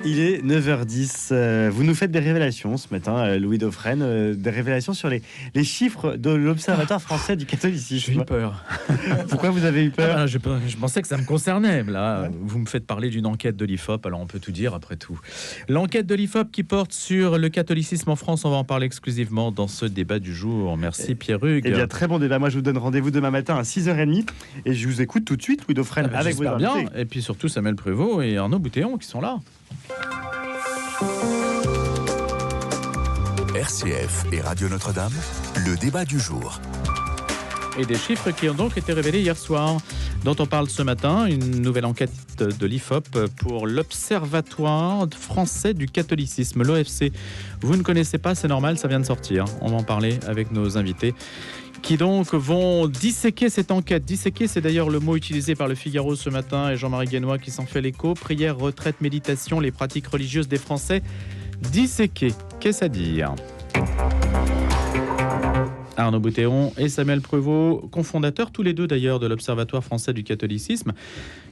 Il est 9h10. Vous nous faites des révélations ce matin, Louis Dauphren, des révélations sur les chiffres de l'Observatoire français du catholicisme. J'ai eu peur. Pourquoi vous avez eu peur? Je pensais que ça me concernait. Là, vous me faites parler d'une enquête de l'IFOP, alors on peut tout dire après tout. L'enquête de l'IFOP qui porte sur le catholicisme en France, on va en parler exclusivement dans ce débat du jour. Merci Pierre Hugues. Eh bien, très bon débat. Moi, je vous donne rendez-vous demain matin à 6h30 et je vous écoute tout de suite, Louis Dauphren, avec vos invités. Bien. Et puis surtout Samuel Prévost et Arnaud Boutéon qui sont là. RCF et Radio Notre-Dame, le débat du jour. Et des chiffres qui ont donc été révélés hier soir, dont on parle ce matin, une nouvelle enquête de l'IFOP pour l'Observatoire français du catholicisme, l'OFC. Vous ne connaissez pas, c'est normal, ça vient de sortir. On va en parler avec nos invités qui donc vont disséquer cette enquête. Disséquer, c'est d'ailleurs le mot utilisé par le Figaro ce matin et Jean-Marie Guénois qui s'en fait l'écho. Prière, retraite, méditation, les pratiques religieuses des Français. Disséquer, qu'est-ce à dire ? Arnaud Boutéon et Samuel Prévost, cofondateurs tous les deux d'ailleurs de l'Observatoire français du catholicisme,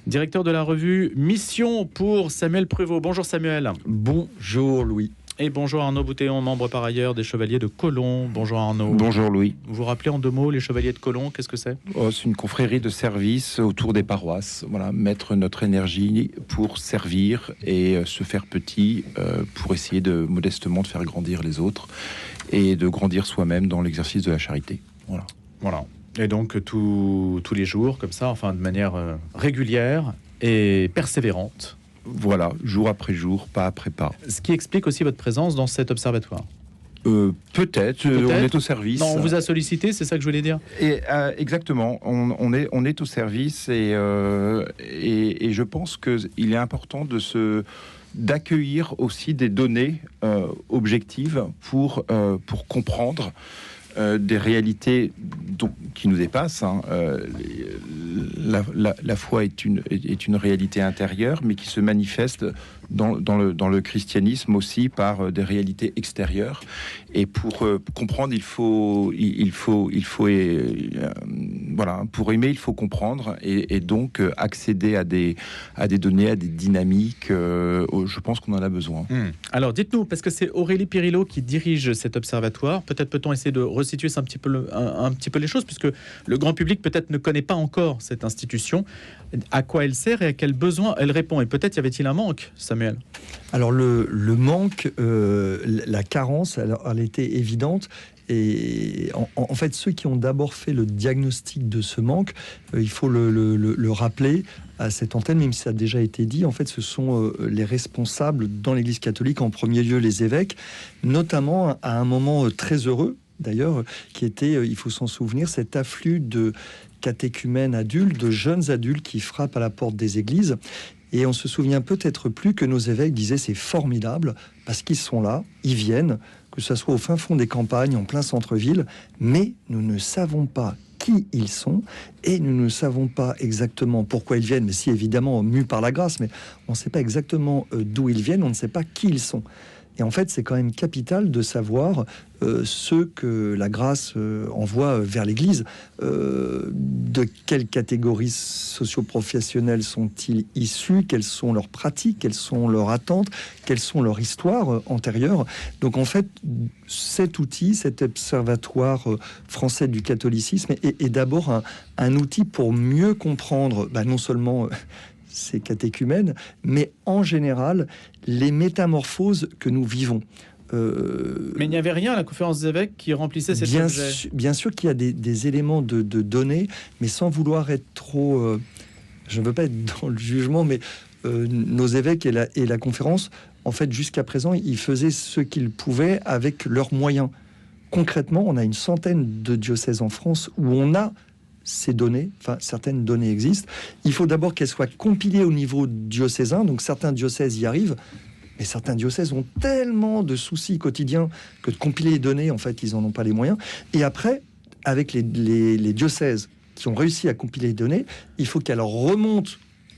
directeur de la revue Mission pour Samuel Prévost. Bonjour Samuel. Bonjour Louis. Et bonjour Arnaud Boutéon, membre par ailleurs des Chevaliers de Colomb. Bonjour Arnaud. Bonjour Louis. Vous vous rappelez en deux mots les Chevaliers de Colomb, qu'est-ce que c'est ? C'est une confrérie de service autour des paroisses. Voilà, mettre notre énergie pour servir et se faire petit pour essayer de modestement de faire grandir les autres et de grandir soi-même dans l'exercice de la charité. Voilà. Et donc tous les jours, comme ça, enfin de manière régulière et persévérante. Voilà, jour après jour, pas après pas. Ce qui explique aussi votre présence dans cet observatoire. Peut-être, on est au service. Non, on vous a sollicité, c'est ça que je voulais dire. Et exactement, on est au service et je pense qu'il est important d'accueillir aussi des données objectives pour comprendre des réalités qui nous dépassent. La foi est une réalité intérieure, mais qui se manifeste dans le christianisme aussi par des réalités extérieures. Et pour comprendre, voilà, pour aimer, il faut comprendre et donc accéder à des données, à des dynamiques. Je pense qu'on en a besoin. Alors, dites-nous, parce que c'est Aurélie Pirillo qui dirige cet observatoire. Peut-être peut-on essayer de resituer un petit peu les choses, puisque le grand public peut-être ne connaît pas encore cette institution. À quoi elle sert et à quels besoins elle répond. Et peut-être y avait-il un manque, Samuel ? Alors le manque, la carence, elle était évidente. Et en fait, ceux qui ont d'abord fait le diagnostic de ce manque, il faut le rappeler à cette antenne, même si ça a déjà été dit, en fait, ce sont les responsables dans l'Église catholique, en premier lieu les évêques, notamment à un moment très heureux, d'ailleurs, qui était, il faut s'en souvenir, cet afflux de catéchumènes adultes, de jeunes adultes qui frappent à la porte des églises. Et on se souvient peut-être plus que nos évêques disaient c'est formidable parce qu'ils sont là, ils viennent, que ce soit au fin fond des campagnes, en plein centre-ville, mais nous ne savons pas qui ils sont et nous ne savons pas exactement pourquoi ils viennent, mais si évidemment mus par la grâce, mais on ne sait pas exactement d'où ils viennent, on ne sait pas qui ils sont. Et en fait, c'est quand même capital de savoir ceux que la grâce envoie vers l'Église. De quelle catégorie socio-professionnelle sont-ils issus? Quelles sont leurs pratiques? Quelles sont leurs attentes? Quelles sont leurs histoires antérieures? Donc en fait, cet outil, cet observatoire français du catholicisme est d'abord un outil pour mieux comprendre, non seulement ces catéchumènes, mais en général, les métamorphoses que nous vivons. Mais il n'y avait rien à la conférence des évêques qui remplissait cet objet. Bien sûr qu'il y a des éléments de données, mais sans vouloir être trop... je ne veux pas être dans le jugement, mais nos évêques et la conférence, en fait, jusqu'à présent, ils faisaient ce qu'ils pouvaient avec leurs moyens. Concrètement, on a une centaine de diocèses en France où on a ces données, enfin certaines données existent. Il faut d'abord qu'elles soient compilées au niveau diocésain, donc certains diocèses y arrivent, mais certains diocèses ont tellement de soucis quotidiens que de compiler les données, en fait, ils n'en ont pas les moyens. Et après, avec les diocèses qui ont réussi à compiler les données, il faut qu'elles remontent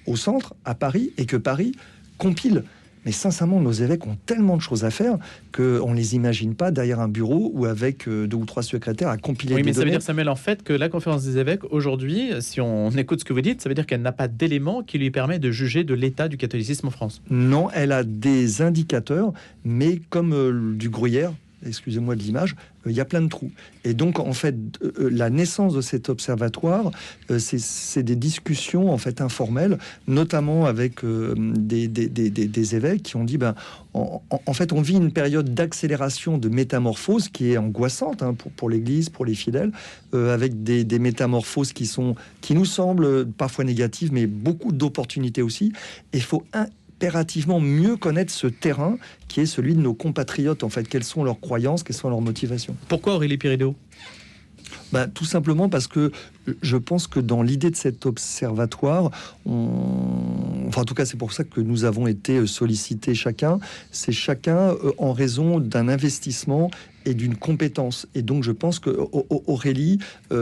au centre, à Paris, et que Paris compile. Mais sincèrement, nos évêques ont tellement de choses à faire qu'on ne les imagine pas derrière un bureau ou avec 2 ou 3 secrétaires à compiler des données. Oui, mais ça veut dire, Samuel, en fait, que la conférence des évêques, aujourd'hui, si on écoute ce que vous dites, ça veut dire qu'elle n'a pas d'éléments qui lui permet de juger de l'état du catholicisme en France. Non, elle a des indicateurs, mais comme du gruyère, excusez-moi de l'image, il y a plein de trous. Et donc, en fait, la naissance de cet observatoire, c'est des discussions en fait informelles, notamment avec des évêques qui ont dit, en fait, on vit une période d'accélération, de métamorphose qui est angoissante pour l'Église, pour les fidèles, avec des métamorphoses qui nous semblent parfois négatives, mais beaucoup d'opportunités aussi. Et il faut impérativement mieux connaître ce terrain qui est celui de nos compatriotes, en fait. Quelles sont leurs croyances, quelles sont leurs motivations. Pourquoi Aurélie Piridot ? Tout simplement parce que je pense que dans l'idée de cet observatoire, en tout cas c'est pour ça que nous avons été sollicités chacun, c'est chacun en raison d'un investissement et d'une compétence. Et donc je pense que Aurélie,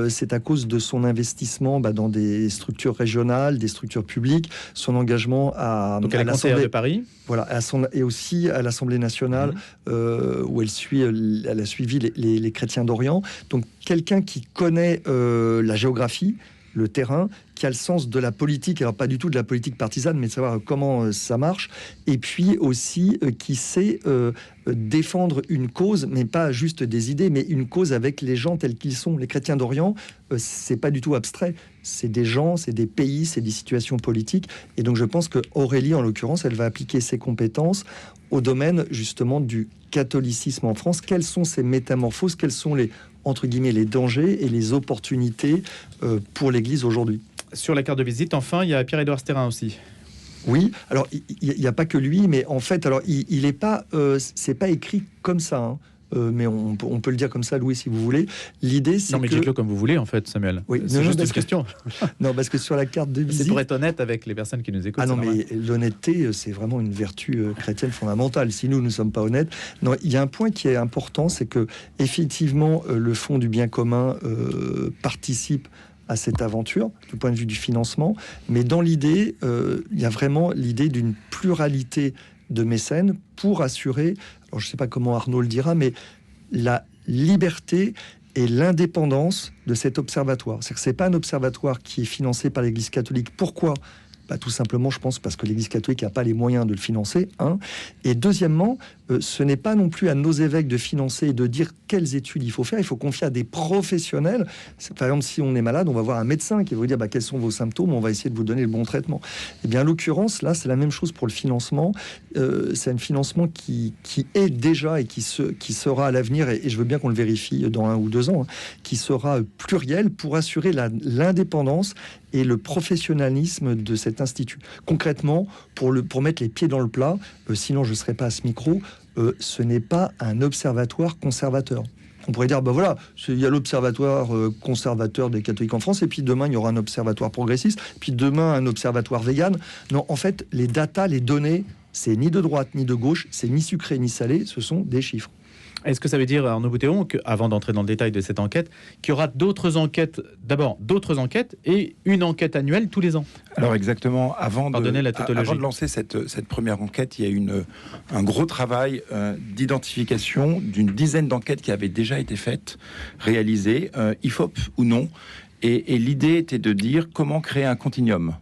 c'est à cause de son investissement dans des structures régionales, des structures publiques, son engagement à l'Assemblée de Paris. Voilà, et aussi à l'Assemblée nationale, où elle a suivi les chrétiens d'Orient. Donc quelqu'un qui connaît la géographie, le terrain, qui a le sens de la politique, alors pas du tout de la politique partisane, mais de savoir comment ça marche, et puis aussi qui sait défendre une cause, mais pas juste des idées, mais une cause avec les gens tels qu'ils sont. Les chrétiens d'Orient, c'est pas du tout abstrait, c'est des gens, c'est des pays, c'est des situations politiques, et donc je pense que Aurélie, en l'occurrence, elle va appliquer ses compétences au domaine justement du catholicisme en France. Quelles sont ces métamorphoses, quels sont les, entre guillemets, les dangers et les opportunités pour l'Église aujourd'hui. Sur la carte de visite, enfin, il y a Pierre-Édouard Stérin aussi. Oui, alors il n'y a pas que lui, mais en fait, alors il est pas, c'est pas écrit comme ça. Mais on peut le dire comme ça, Louis, si vous voulez. L'idée, c'est non, mais que... dites-le comme vous voulez, en fait, Samuel. Oui, c'est juste une question. Non, parce que sur la carte de visite... C'est pour être honnête avec les personnes qui nous écoutent. Ah non, mais l'honnêteté, c'est vraiment une vertu chrétienne fondamentale. Si nous ne sommes pas honnêtes... Non, il y a un point qui est important, c'est que effectivement, le Fonds du bien commun participe à cette aventure, du point de vue du financement. Mais dans l'idée, il y a vraiment l'idée d'une pluralité de mécènes pour assurer, alors je ne sais pas comment Arnaud le dira, mais la liberté et l'indépendance de cet observatoire. C'est-à-dire que ce n'est pas un observatoire qui est financé par l'Église catholique. Pourquoi ? Tout simplement, je pense, parce que l'Église catholique n'a pas les moyens de le financer, Et deuxièmement, ce n'est pas non plus à nos évêques de financer et de dire quelles études il faut faire. Il faut confier à des professionnels. Par exemple, si on est malade, on va voir un médecin qui va vous dire quels sont vos symptômes, on va essayer de vous donner le bon traitement. Eh bien, en l'occurrence, là, c'est la même chose pour le financement. C'est un financement qui est déjà et qui sera à l'avenir, et je veux bien qu'on le vérifie dans 1 ou 2 ans, qui sera pluriel pour assurer l'indépendance et le professionnalisme de cet institut. Concrètement, pour mettre les pieds dans le plat, sinon je ne serais pas à ce micro, ce n'est pas un observatoire conservateur. On pourrait dire, voilà, il y a l'observatoire conservateur des catholiques en France, et puis demain, il y aura un observatoire progressiste, puis demain, un observatoire vegan. Non, en fait, les datas, les données, c'est ni de droite ni de gauche, c'est ni sucré ni salé, ce sont des chiffres. Est-ce que ça veut dire, Arnaud Boutéon, qu'avant d'entrer dans le détail de cette enquête, qu'il y aura d'autres enquêtes, d'abord d'autres enquêtes et une enquête annuelle tous les ans? Alors exactement, avant de lancer cette première enquête, il y a eu un gros travail d'identification d'une dizaine d'enquêtes qui avaient déjà été faites, réalisées, IFOP ou non, et l'idée était de dire comment créer un continuum.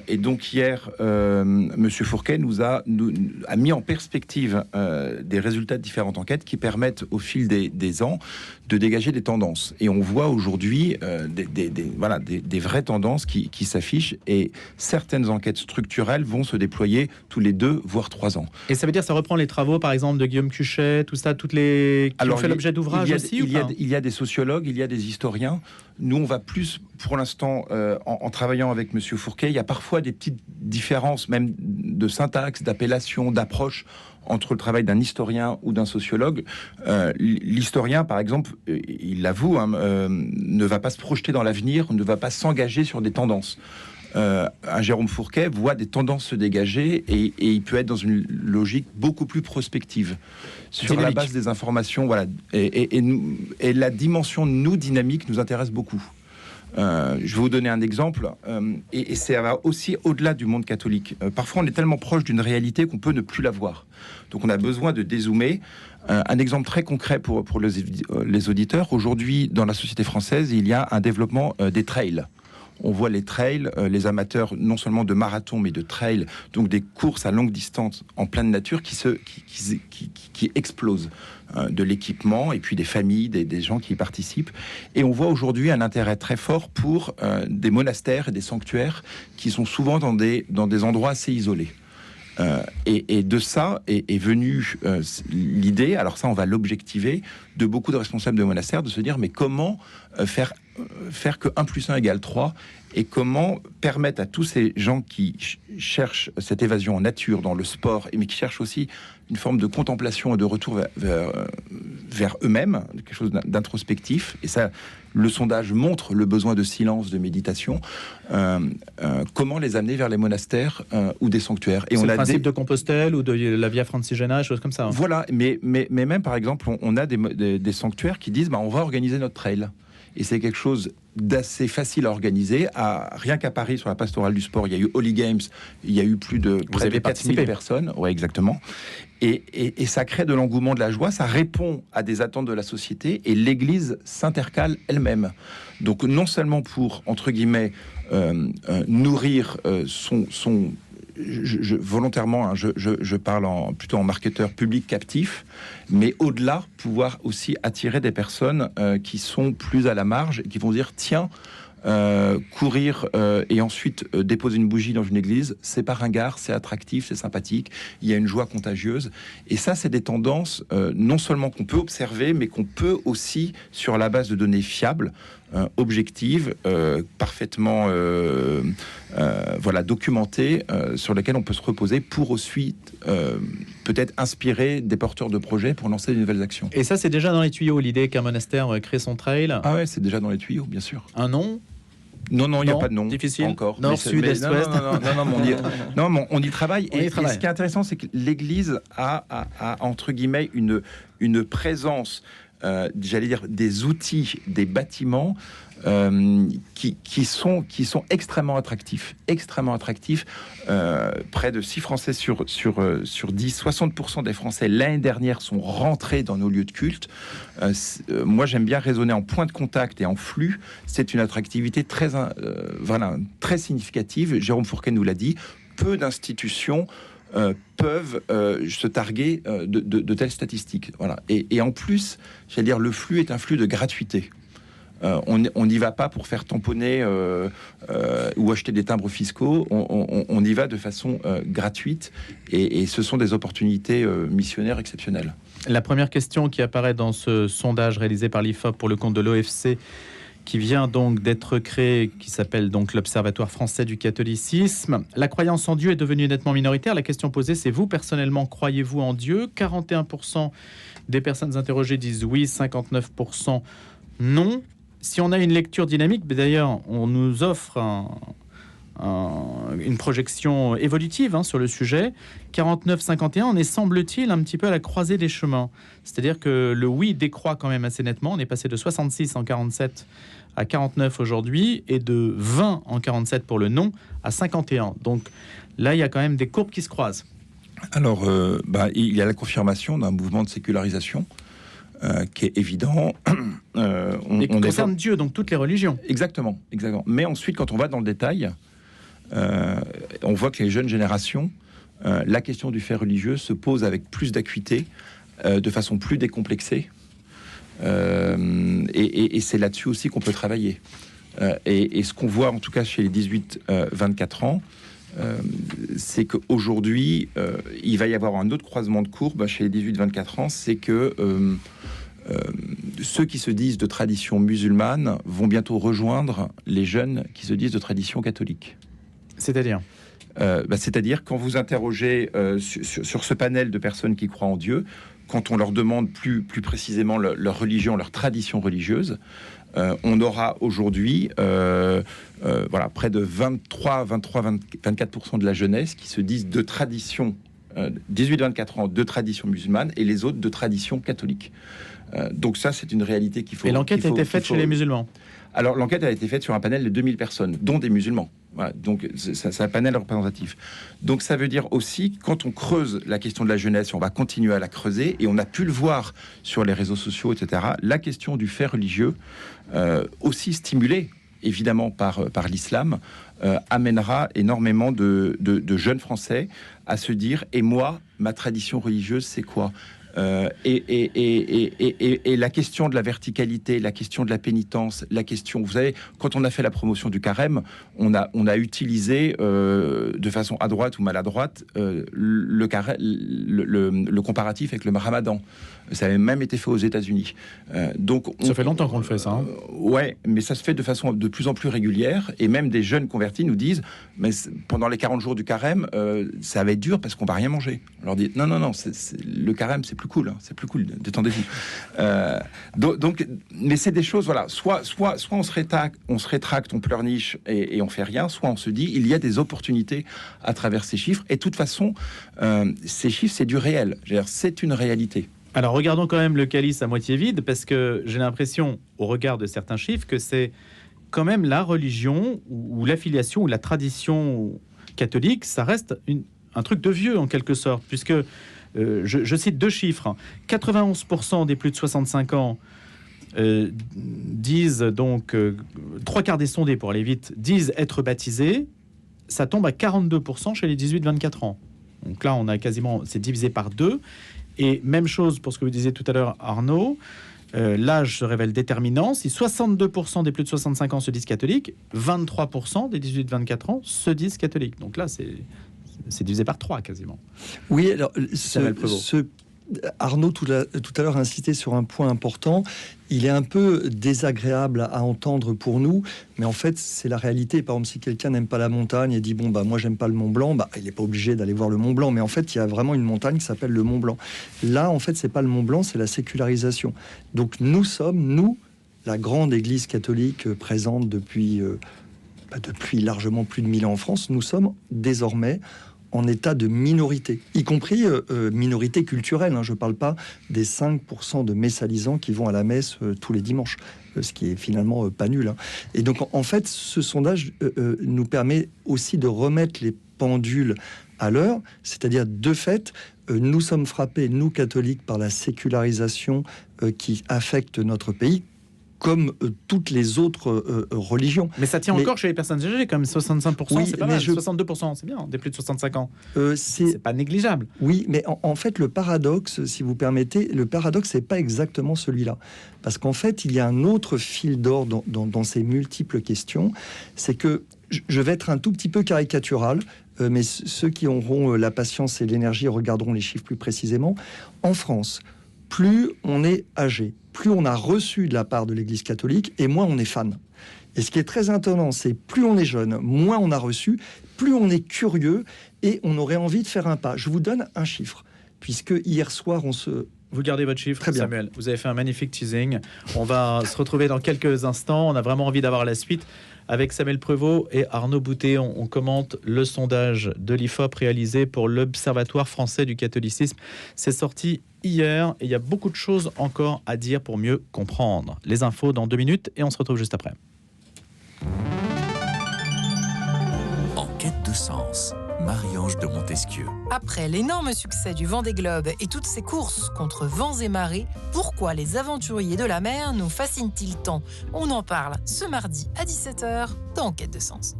Et donc hier, Monsieur Fourquet a mis en perspective des résultats de différentes enquêtes qui permettent au fil des ans de dégager des tendances. Et on voit aujourd'hui des vraies tendances qui s'affichent, et certaines enquêtes structurelles vont se déployer tous les 2 voire 3 ans. Et ça veut dire que ça reprend les travaux, par exemple, de Guillaume Cuchet, tout ça, qui ont fait l'objet d'ouvrages aussi, il y a des sociologues, il y a des historiens. Nous, on va plus, pour l'instant, en travaillant avec Monsieur Fourquet, il y a parfois des petites différences, même de syntaxe, d'appellation, d'approche, entre le travail d'un historien ou d'un sociologue. L'historien, par exemple, il l'avoue, ne va pas se projeter dans l'avenir, ne va pas s'engager sur des tendances. Un Jérôme Fourquet voit des tendances se dégager, et il peut être dans une logique beaucoup plus prospective sur la base des informations. Voilà. Et la dimension dynamique nous intéresse beaucoup. Je vais vous donner un exemple, et ça va aussi au-delà du monde catholique. Parfois, on est tellement proche d'une réalité qu'on peut ne plus la voir. Donc, on a besoin de dézoomer. Un exemple très concret pour les auditeurs. Aujourd'hui, dans la société française, il y a un développement des trails. On voit les trails, les amateurs non seulement de marathon, mais de trails, donc des courses à longue distance en pleine nature qui explosent. De l'équipement et puis des familles, des gens qui y participent. Et on voit aujourd'hui un intérêt très fort pour des monastères et des sanctuaires qui sont souvent dans des endroits assez isolés. Et de ça est venue l'idée, alors ça on va l'objectiver, de beaucoup de responsables de monastères, de se dire mais comment faire que 1 + 1 = 3, et comment permettre à tous ces gens qui cherchent cette évasion en nature, dans le sport, mais qui cherchent aussi une forme de contemplation et de retour vers eux-mêmes, quelque chose d'introspectif, et ça, le sondage montre le besoin de silence, de méditation, comment les amener vers les monastères ou des sanctuaires. Et c'est le principe de Compostelle ou de la Via Francigena, choses comme ça. Voilà, mais même par exemple, on a des sanctuaires qui disent on va organiser notre trail. Et c'est quelque chose d'assez facile à organiser. Rien qu'à Paris, sur la pastorale du sport, il y a eu Holy Games, il y a eu plus de 4000 personnes. Ouais, exactement. Et ça crée de l'engouement, de la joie, ça répond à des attentes de la société, et l'Église s'intercale elle-même. Donc non seulement pour, entre guillemets, nourrir volontairement, je parle plutôt en marketeur public captif, mais au-delà, pouvoir aussi attirer des personnes qui sont plus à la marge, et qui vont dire tiens, courir et ensuite déposer une bougie dans une église, c'est pas ringard, c'est attractif, c'est sympathique, il y a une joie contagieuse. Et ça, c'est des tendances non seulement qu'on peut observer, mais qu'on peut aussi, sur la base de données fiables, objectives, parfaitement documentées, sur lesquelles on peut se reposer pour ensuite peut-être inspirer des porteurs de projets pour lancer de nouvelles actions. Et ça, c'est déjà dans les tuyaux, l'idée qu'un monastère crée son trail? Ah ouais, c'est déjà dans les tuyaux, bien sûr. Un nom? Non, il n'y a pas de nom. Difficile. Encore. Nord, sud, est, ouest. Non, on y travaille. Et ce qui est intéressant, c'est que l'Église a entre guillemets une présence, j'allais dire, des outils, des bâtiments qui sont extrêmement attractifs. Près de 6 Français sur 10, 60% des Français l'année dernière sont rentrés dans nos lieux de culte. Moi, j'aime bien raisonner en point de contact et en flux. C'est une attractivité très significative. Jérôme Fourquet nous l'a dit. Peu d'institutions peuvent se targuer de telles statistiques. Voilà. Et en plus, j'allais dire, le flux est un flux de gratuité. On n'y va pas pour faire tamponner ou acheter des timbres fiscaux. On y va de façon gratuite, et ce sont des opportunités missionnaires exceptionnelles. La première question qui apparaît dans ce sondage réalisé par l'IFOP pour le compte de l'OFC, qui vient donc d'être créé, qui s'appelle donc l'Observatoire français du catholicisme. La croyance en Dieu est devenue nettement minoritaire. La question posée, c'est: vous, personnellement, croyez-vous en Dieu? 41% des personnes interrogées disent oui, 59% non. Si on a une lecture dynamique, d'ailleurs, on nous offre une projection évolutive sur le sujet. 49-51, on est, semble-t-il, un petit peu à la croisée des chemins. C'est-à-dire que le oui décroît quand même assez nettement. On est passé de 66 en 47 à 49 aujourd'hui, et de 20 en 47 pour le non à 51. Donc là, il y a quand même des courbes qui se croisent. Alors, il y a la confirmation d'un mouvement de sécularisation qui est évident. Et qui concerne Dieu, donc toutes les religions. Exactement. Mais ensuite, quand on va dans le détail, on voit que les jeunes générations, la question du fait religieux se pose avec plus d'acuité, de façon plus décomplexée. Et c'est là-dessus aussi qu'on peut travailler. Et ce qu'on voit, en tout cas chez les 18-24 ans, c'est qu'aujourd'hui, il va y avoir un autre croisement de courbe chez les 18-24 ans, c'est que ceux qui se disent de tradition musulmane vont bientôt rejoindre les jeunes qui se disent de tradition catholique. C'est-à-dire c'est-à-dire, quand vous interrogez sur ce panel de personnes qui croient en Dieu, quand on leur demande plus précisément leur religion, leur tradition religieuse, on aura aujourd'hui près de 24% de la jeunesse qui se disent de tradition 18-24 ans de tradition musulmane, et les autres de tradition catholique. Donc ça, c'est une réalité qu'il faut... Et l'enquête a été faite chez les musulmans? Alors, l'enquête a été faite sur un panel de 2000 personnes, dont des musulmans. Voilà, donc, c'est un panel représentatif. Donc, ça veut dire aussi, quand on creuse la question de la jeunesse, on va continuer à la creuser, et on a pu le voir sur les réseaux sociaux, etc., la question du fait religieux, aussi stimulée, évidemment, par l'islam, amènera énormément de jeunes Français à se dire, et moi, ma tradition religieuse, c'est quoi ? Et la question de la verticalité, la question de la pénitence, la question, vous savez, quand on a fait la promotion du carême, on a utilisé de façon à droite ou maladroite le comparatif avec le Ramadan. Ça avait même été fait aux États-Unis. Ça fait longtemps qu'on le fait, ça. Hein. Ouais, mais ça se fait de façon de plus en plus régulière. Et même des jeunes convertis nous disent, mais pendant les 40 jours du carême, ça va être dur parce qu'on va rien manger. On leur dit, non, le carême, c'est plus cool. Hein, c'est plus cool, détendez-vous. Donc, mais c'est des choses, voilà. Soit on se rétracte, on pleurniche et on fait rien. Soit on se dit, il y a des opportunités à travers ces chiffres. Et de toute façon, ces chiffres, c'est du réel. C'est une réalité. Alors regardons quand même le calice à moitié vide, parce que j'ai l'impression, au regard de certains chiffres, que c'est quand même la religion ou l'affiliation ou la tradition catholique, ça reste un truc de vieux en quelque sorte, puisque je cite 2 chiffres. 91% des plus de 65 ans disent donc, 3/4 des sondés pour aller vite, disent être baptisés. Ça tombe à 42% chez les 18-24 ans. Donc là, on a quasiment, c'est divisé par 2. Et même chose pour ce que vous disiez tout à l'heure, Arnaud, l'âge se révèle déterminant. Si 62% des plus de 65 ans se disent catholiques, 23% des 18-24 ans se disent catholiques. Donc là, c'est divisé par 3 quasiment. Oui, alors Arnaud tout à l'heure a insisté sur un point important. Il est un peu désagréable à entendre pour nous, mais en fait c'est la réalité. Par exemple, si quelqu'un n'aime pas la montagne et dit moi j'aime pas le Mont Blanc, il n'est pas obligé d'aller voir le Mont Blanc. Mais en fait il y a vraiment une montagne qui s'appelle le Mont Blanc. Là en fait c'est pas le Mont Blanc, c'est la sécularisation. Donc nous sommes la grande Église catholique présente depuis largement plus de 1000 ans en France. Nous sommes désormais en état de minorité, y compris minorité culturelle. Je ne parle pas des 5% de messalisants qui vont à la messe tous les dimanches, ce qui est finalement pas nul. Et donc, en fait, ce sondage nous permet aussi de remettre les pendules à l'heure, c'est-à-dire, de fait, nous sommes frappés, nous catholiques, par la sécularisation qui affecte notre pays, comme toutes les autres religions. Mais ça tient encore chez les personnes âgées, comme 65%, oui, c'est pas mal, 62%, c'est bien, des plus de 65 ans. C'est pas négligeable. Oui, mais en fait, le paradoxe, si vous permettez, c'est pas exactement celui-là. Parce qu'en fait, il y a un autre fil d'or dans ces multiples questions, c'est que, je vais être un tout petit peu caricatural, mais ceux qui auront la patience et l'énergie regarderont les chiffres plus précisément. En France, plus on est âgé, plus on a reçu de la part de l'Église catholique, et moins on est fan. Et ce qui est très étonnant, c'est plus on est jeune, moins on a reçu, plus on est curieux, et on aurait envie de faire un pas. Je vous donne un chiffre, puisque hier soir, Vous gardez votre chiffre, très bien. Samuel. Vous avez fait un magnifique teasing. On va se retrouver dans quelques instants. On a vraiment envie d'avoir la suite. Avec Samuel Prévost et Arnaud Boutet, on commente le sondage de l'IFOP réalisé pour l'Observatoire français du catholicisme. C'est sorti hier et il y a beaucoup de choses encore à dire pour mieux comprendre. Les infos dans 2 minutes et on se retrouve juste après. En quête de sens, Marie-Ange de Montesquieu. Après l'énorme succès du Vendée Globe et toutes ces courses contre vents et marées, pourquoi les aventuriers de la mer nous fascinent-ils tant ? On en parle ce mardi à 17h dans Quête de Sens.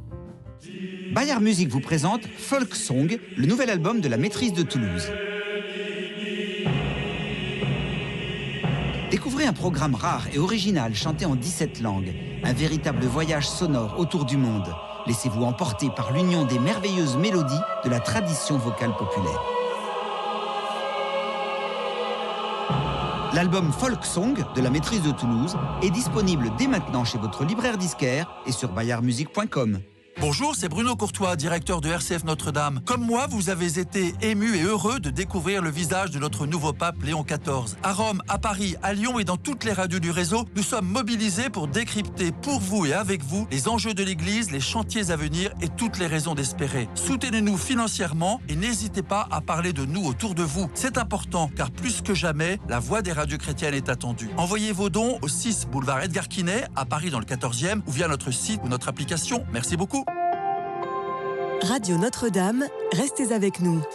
Bayard Music vous présente Folk Song, le nouvel album de la Maîtrise de Toulouse. Découvrez un programme rare et original chanté en 17 langues, un véritable voyage sonore autour du monde. Laissez-vous emporter par l'union des merveilleuses mélodies de la tradition vocale populaire. L'album Folk Song de la Maîtrise de Toulouse est disponible dès maintenant chez votre libraire disquaire et sur bayardmusic.com. Bonjour, c'est Bruno Courtois, directeur de RCF Notre-Dame. Comme moi, vous avez été ému et heureux de découvrir le visage de notre nouveau pape Léon XIV. À Rome, à Paris, à Lyon et dans toutes les radios du réseau, nous sommes mobilisés pour décrypter pour vous et avec vous les enjeux de l'Église, les chantiers à venir et toutes les raisons d'espérer. Soutenez-nous financièrement et n'hésitez pas à parler de nous autour de vous. C'est important car plus que jamais, la voix des radios chrétiennes est attendue. Envoyez vos dons au 6 boulevard Edgar Quinet, à Paris dans le 14e ou via notre site ou notre application. Merci beaucoup. Radio Notre-Dame, restez avec nous. –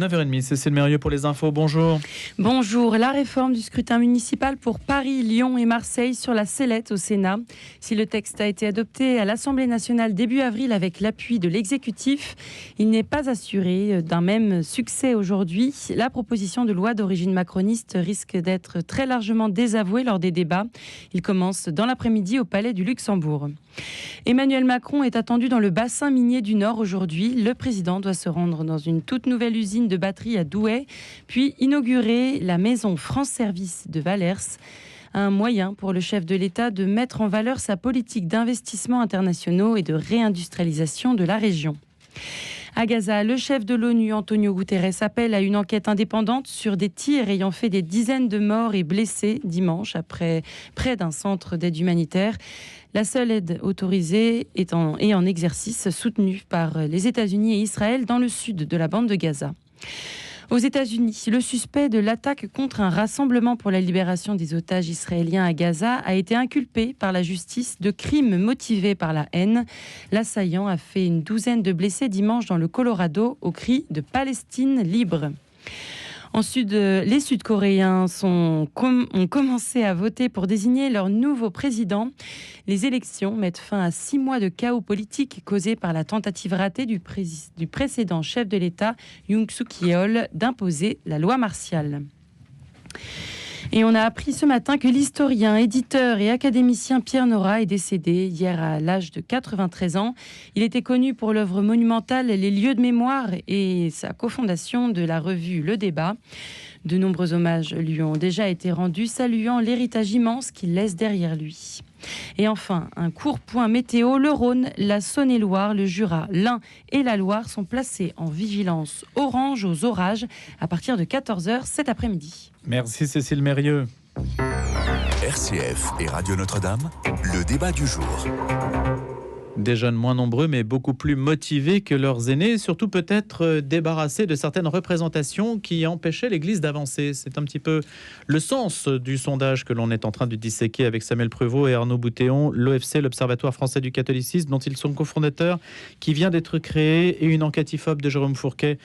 9h30, Cécile Mérieux pour les infos. Bonjour. Bonjour. La réforme du scrutin municipal pour Paris, Lyon et Marseille sur la sellette au Sénat. Si le texte a été adopté à l'Assemblée nationale début avril avec l'appui de l'exécutif, il n'est pas assuré d'un même succès aujourd'hui. La proposition de loi d'origine macroniste risque d'être très largement désavouée lors des débats. Il commence dans l'après-midi au Palais du Luxembourg. Emmanuel Macron est attendu dans le bassin minier du Nord aujourd'hui. Le président doit se rendre dans une toute nouvelle usine de batterie à Douai, puis inaugurer la maison France Service de Valers. Un moyen pour le chef de l'État de mettre en valeur sa politique d'investissements internationaux et de réindustrialisation de la région. À Gaza, le chef de l'ONU, Antonio Guterres, appelle à une enquête indépendante sur des tirs ayant fait des dizaines de morts et blessés dimanche après près d'un centre d'aide humanitaire. La seule aide autorisée est en exercice, soutenue par les États-Unis et Israël dans le sud de la bande de Gaza. Aux États-Unis, le suspect de l'attaque contre un rassemblement pour la libération des otages israéliens à Gaza a été inculpé par la justice de crimes motivés par la haine. L'assaillant a fait une douzaine de blessés dimanche dans le Colorado au cri de Palestine libre. En Sud, les Sud-Coréens ont commencé à voter pour désigner leur nouveau président. Les élections mettent fin à 6 mois de chaos politique causé par la tentative ratée du précédent chef de l'État, Yoon Suk-yeol, d'imposer la loi martiale. Et on a appris ce matin que l'historien, éditeur et académicien Pierre Nora est décédé hier à l'âge de 93 ans. Il était connu pour l'œuvre monumentale Les lieux de mémoire et sa cofondation de la revue Le Débat. De nombreux hommages lui ont déjà été rendus, saluant l'héritage immense qu'il laisse derrière lui. Et enfin, un court point météo. Le Rhône, la Saône-et-Loire, le Jura, l'Ain et la Loire sont placés en vigilance orange aux orages à partir de 14h cet après-midi. Merci Cécile Mérieux. RCF et Radio Notre-Dame, le débat du jour. Des jeunes moins nombreux mais beaucoup plus motivés que leurs aînés, surtout peut-être débarrassés de certaines représentations qui empêchaient l'Église d'avancer. C'est un petit peu le sens du sondage que l'on est en train de disséquer avec Samuel Prévost et Arnaud Boutéon, l'OFC, l'Observatoire français du catholicisme, dont ils sont cofondateurs, qui vient d'être créé, et une enquête IFOP de Jérôme Fourquet,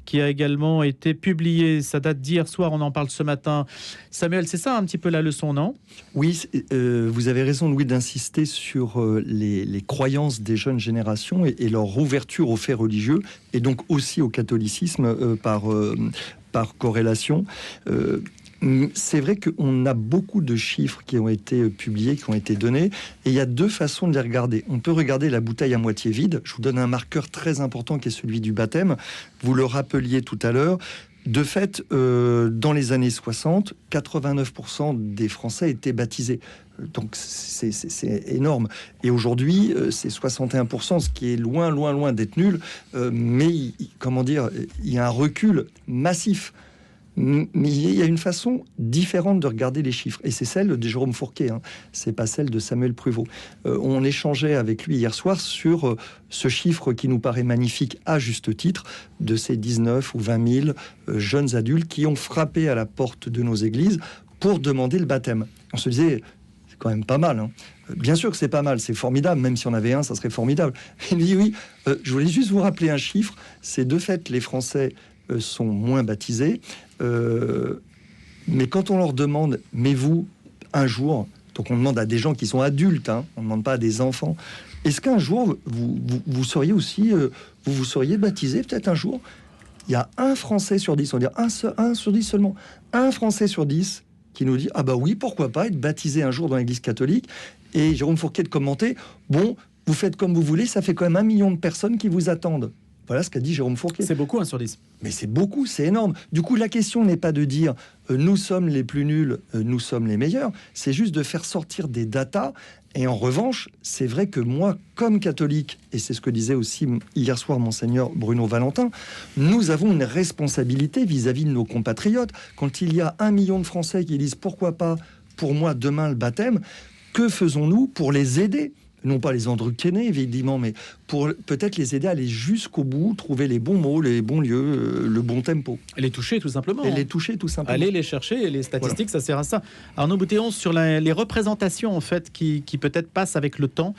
qui a également été publié. Ça date d'hier soir, on en parle ce matin. Samuel, c'est ça un petit peu la leçon, non ? Oui, vous avez raison, Louis, d'insister sur les croyances des jeunes générations et leur ouverture aux faits religieux, et donc aussi au catholicisme par corrélation. C'est vrai qu'on a beaucoup de chiffres qui ont été publiés, qui ont été donnés, et il y a deux façons de les regarder. On peut regarder la bouteille à moitié vide. Je vous donne un marqueur très important qui est celui du baptême. Vous le rappeliez tout à l'heure. De fait, dans les années 60, 89% des Français étaient baptisés. Donc c'est énorme. Et aujourd'hui, c'est 61%, ce qui est loin d'être nul. Mais comment dire, il y a un recul massif. Mais il y a une façon différente de regarder les chiffres, et c'est celle de Jérôme Fourquet, hein. C'est pas celle de Samuel Prévost. On échangeait avec lui hier soir sur ce chiffre qui nous paraît magnifique à juste titre, de ces 19 ou 20 000 jeunes adultes qui ont frappé à la porte de nos églises pour demander le baptême. On se disait, c'est quand même pas mal, hein. Bien sûr que c'est pas mal, c'est formidable, même si on avait un, ça serait formidable. Il dit oui, je voulais juste vous rappeler un chiffre, c'est de fait les Français sont moins baptisés, mais quand on leur demande, mais vous, un jour, donc on demande à des gens qui sont adultes, hein, on ne demande pas à des enfants, est-ce qu'un jour, vous seriez aussi, vous seriez baptisé peut-être un jour? Il y a un Français sur 10, on va dire un sur 10 seulement, un Français sur 10 qui nous dit, ah bah oui, pourquoi pas être baptisé un jour dans l'Église catholique. Et Jérôme Fourquet de commenter, bon, vous faites comme vous voulez, ça fait quand même 1 million de personnes qui vous attendent. Voilà ce qu'a dit Jérôme Fourquet. C'est beaucoup, 1 sur 10. Mais c'est beaucoup, c'est énorme. Du coup, la question n'est pas de dire nous sommes les plus nuls, nous sommes les meilleurs. C'est juste de faire sortir des datas. Et en revanche, c'est vrai que moi, comme catholique, et c'est ce que disait aussi hier soir Monseigneur Bruno Valentin, nous avons une responsabilité vis-à-vis de nos compatriotes. Quand il y a 1 million de Français qui disent pourquoi pas pour moi demain le baptême, que faisons-nous pour les aider ? Non pas les endoctriner, évidemment, mais pour peut-être les aider à aller jusqu'au bout, trouver les bons mots, les bons lieux, le bon tempo. Et les toucher, tout simplement. Et les toucher, tout simplement. Aller les chercher, et les statistiques, ça sert à ça. Arnaud Boutéon, sur les représentations, en fait, qui peut-être passent avec le temps,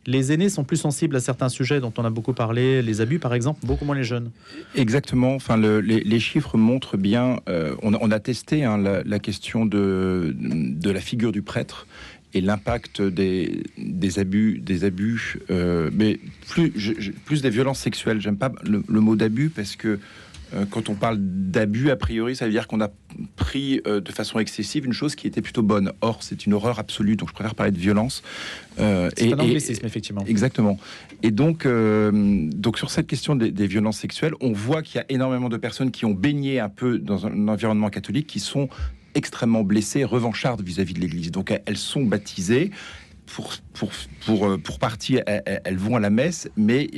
les aînés sont plus sensibles à certains sujets dont on a beaucoup parlé, les abus, par exemple, beaucoup moins les jeunes. Exactement. Enfin, les chiffres montrent bien... on a testé la question de la figure du prêtre et l'impact des abus, mais plus des violences sexuelles. J'aime pas le mot d'abus parce que quand on parle d'abus, a priori, ça veut dire qu'on a pris de façon excessive une chose qui était plutôt bonne. Or, c'est une horreur absolue, donc je préfère parler de violence. C'est un anglicisme, effectivement. Exactement. Et donc sur cette question des violences sexuelles, on voit qu'il y a énormément de personnes qui ont baigné un peu dans un environnement catholique, qui sont extrêmement blessées, revanchardes vis-à-vis de l'Église. Donc elles sont baptisées. Pour partie, elles vont à la messe, mais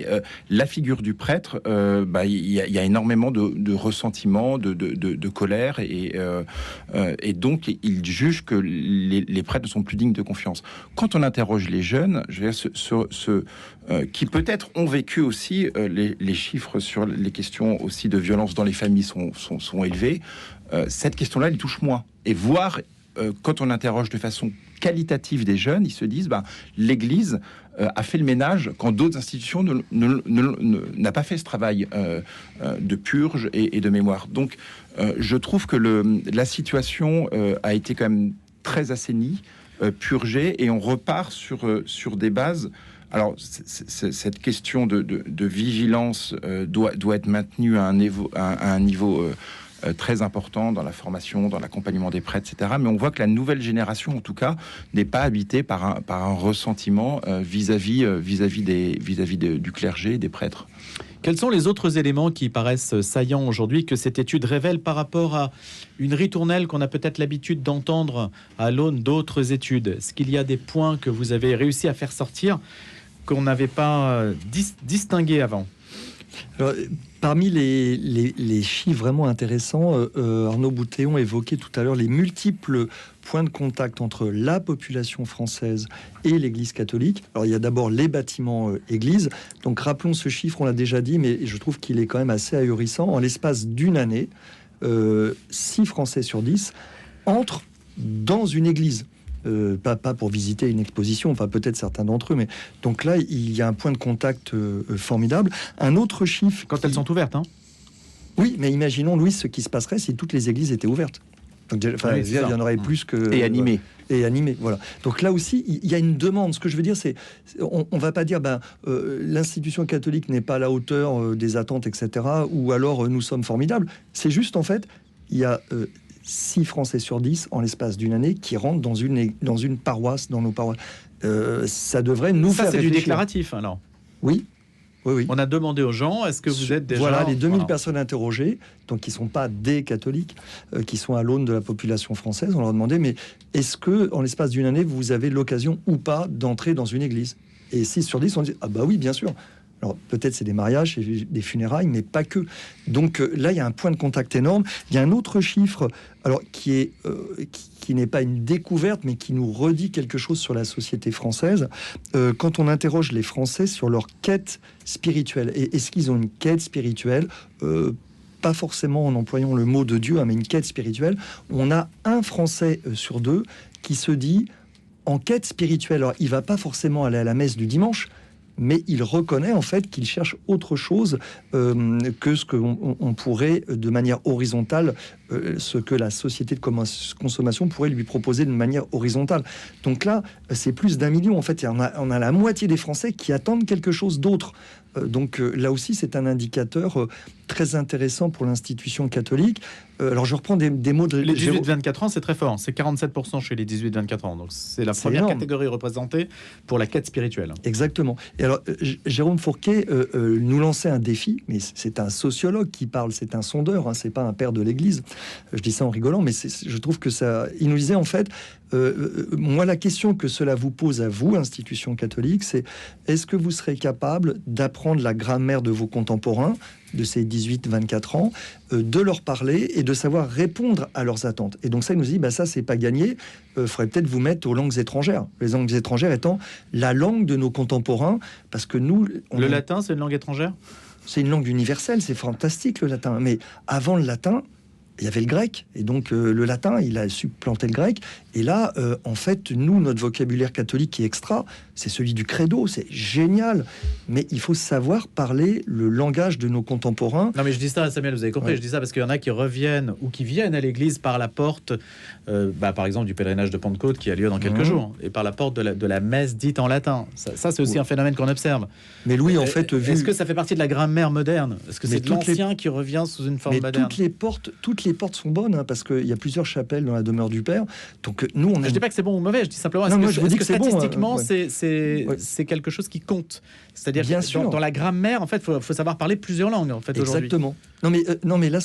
la figure du prêtre, il y a énormément de ressentiment, de colère, et donc ils jugent que les prêtres ne sont plus dignes de confiance. Quand on interroge les jeunes, je veux dire, ceux qui peut-être ont vécu aussi, les chiffres sur les questions aussi de violence dans les familles sont élevés, cette question-là, elle touche moins. Et voir, quand on interroge de façon qualitative des jeunes, ils se disent l'Église a fait le ménage quand d'autres institutions n'a pas fait ce travail de purge et de mémoire. Donc je trouve que la situation a été quand même très assainie, purgée, et on repart sur des bases. Alors cette question de vigilance doit être maintenue à un niveau très important dans la formation, dans l'accompagnement des prêtres, etc. Mais on voit que la nouvelle génération, en tout cas, n'est pas habitée par un ressentiment vis-à-vis du clergé et des prêtres. Quels sont les autres éléments qui paraissent saillants aujourd'hui que cette étude révèle par rapport à une ritournelle qu'on a peut-être l'habitude d'entendre à l'aune d'autres études? Est-ce qu'il y a des points que vous avez réussi à faire sortir qu'on n'avait pas distingués avant? Alors, parmi les chiffres vraiment intéressants, Arnaud Boutéon évoquait tout à l'heure les multiples points de contact entre la population française et l'Église catholique. Alors il y a d'abord les bâtiments églises. Donc rappelons ce chiffre, on l'a déjà dit, mais je trouve qu'il est quand même assez ahurissant. En l'espace d'une année, 6 Français sur 10 entrent dans une église. Pas pour visiter une exposition, enfin peut-être certains d'entre eux, mais donc là il y a un point de contact formidable. Un autre chiffre, quand elles sont ouvertes, hein. Oui, mais imaginons, Louis, ce qui se passerait si toutes les églises étaient ouvertes. Donc, oui, il y en aurait plus que... Et animées. Et animées, voilà. Donc là aussi, il y a une demande. Ce que je veux dire, c'est... On va pas dire, l'institution catholique n'est pas à la hauteur des attentes, etc. Ou alors, nous sommes formidables. C'est juste, en fait, il y a... 6 Français sur 10 en l'espace d'une année qui rentrent dans une paroisse, dans nos paroisses. Ça devrait nous faire réfléchir. Ça, c'est du déclaratif, alors. Oui. On a demandé aux gens, est-ce que vous êtes déjà... Voilà, les 2000 personnes interrogées, donc qui ne sont pas des catholiques, qui sont à l'aune de la population française, on leur a demandé, mais est-ce que en l'espace d'une année, vous avez l'occasion ou pas d'entrer dans une église? Et 6 sur 10 ont dit, ah bah oui, bien sûr. Alors peut-être c'est des mariages, des funérailles, mais pas que. Donc là, il y a un point de contact énorme. Il y a un autre chiffre, alors qui n'est pas une découverte, mais qui nous redit quelque chose sur la société française. Quand on interroge les Français sur leur quête spirituelle, et est-ce qu'ils ont une quête spirituelle, pas forcément en employant le mot de Dieu, mais une quête spirituelle, on a un Français sur 2 qui se dit en quête spirituelle. Alors il va pas forcément aller à la messe du dimanche, mais il reconnaît en fait qu'il cherche autre chose que ce qu'on pourrait de manière horizontale ce que la société de consommation pourrait lui proposer de manière horizontale. Donc là, c'est plus d'1 million. En fait, on a la moitié des Français qui attendent quelque chose d'autre. Donc là aussi, c'est un indicateur très intéressant pour l'institution catholique. Alors je reprends des mots de... Les 18-24 ans, c'est très fort. C'est 47% chez les 18-24 ans. Donc c'est la première catégorie représentée pour la quête spirituelle. Exactement. Et alors, Jérôme Fourquet nous lançait un défi, mais c'est un sociologue qui parle, c'est un sondeur, hein, c'est pas un père de l'Église. Je dis ça en rigolant, mais je trouve que ça... Il nous disait en fait, moi la question que cela vous pose à vous, institution catholique, c'est est-ce que vous serez capable d'apprendre la grammaire de vos contemporains, de ces 18-24 ans, de leur parler et de savoir répondre à leurs attentes. Et donc ça, il nous dit, ça, c'est pas gagné, faudrait peut-être vous mettre aux langues étrangères. Les langues étrangères étant la langue de nos contemporains, parce que nous... Le latin, c'est une langue étrangère ? C'est une langue universelle, c'est fantastique le latin. Mais avant le latin, il y avait le grec. Et donc le latin, il a supplanté le grec. Et là, en fait, nous, notre vocabulaire catholique qui est extra, c'est celui du credo, c'est génial. Mais il faut savoir parler le langage de nos contemporains. Non, mais je dis ça, Samuel, vous avez compris, je dis ça parce qu'il y en a qui reviennent ou qui viennent à l'église par la porte, par exemple, du pèlerinage de Pentecôte qui a lieu dans quelques jours, et par la porte de la messe dite en latin. Ça c'est aussi un phénomène qu'on observe. Mais Louis, en fait, est-ce que ça fait partie de la grammaire moderne ? Est-ce que c'est de l'ancien qui revient sous une forme moderne ? Toutes les portes sont bonnes, hein, parce qu'il y a plusieurs chapelles dans la demeure du Père. Donc nous, on je dis pas que c'est bon ou mauvais, je dis simplement est-ce que statistiquement c'est quelque chose qui compte. C'est-à-dire que dans la grammaire, en fait, faut savoir parler plusieurs langues en fait aujourd'hui. Exactement. Non mais là,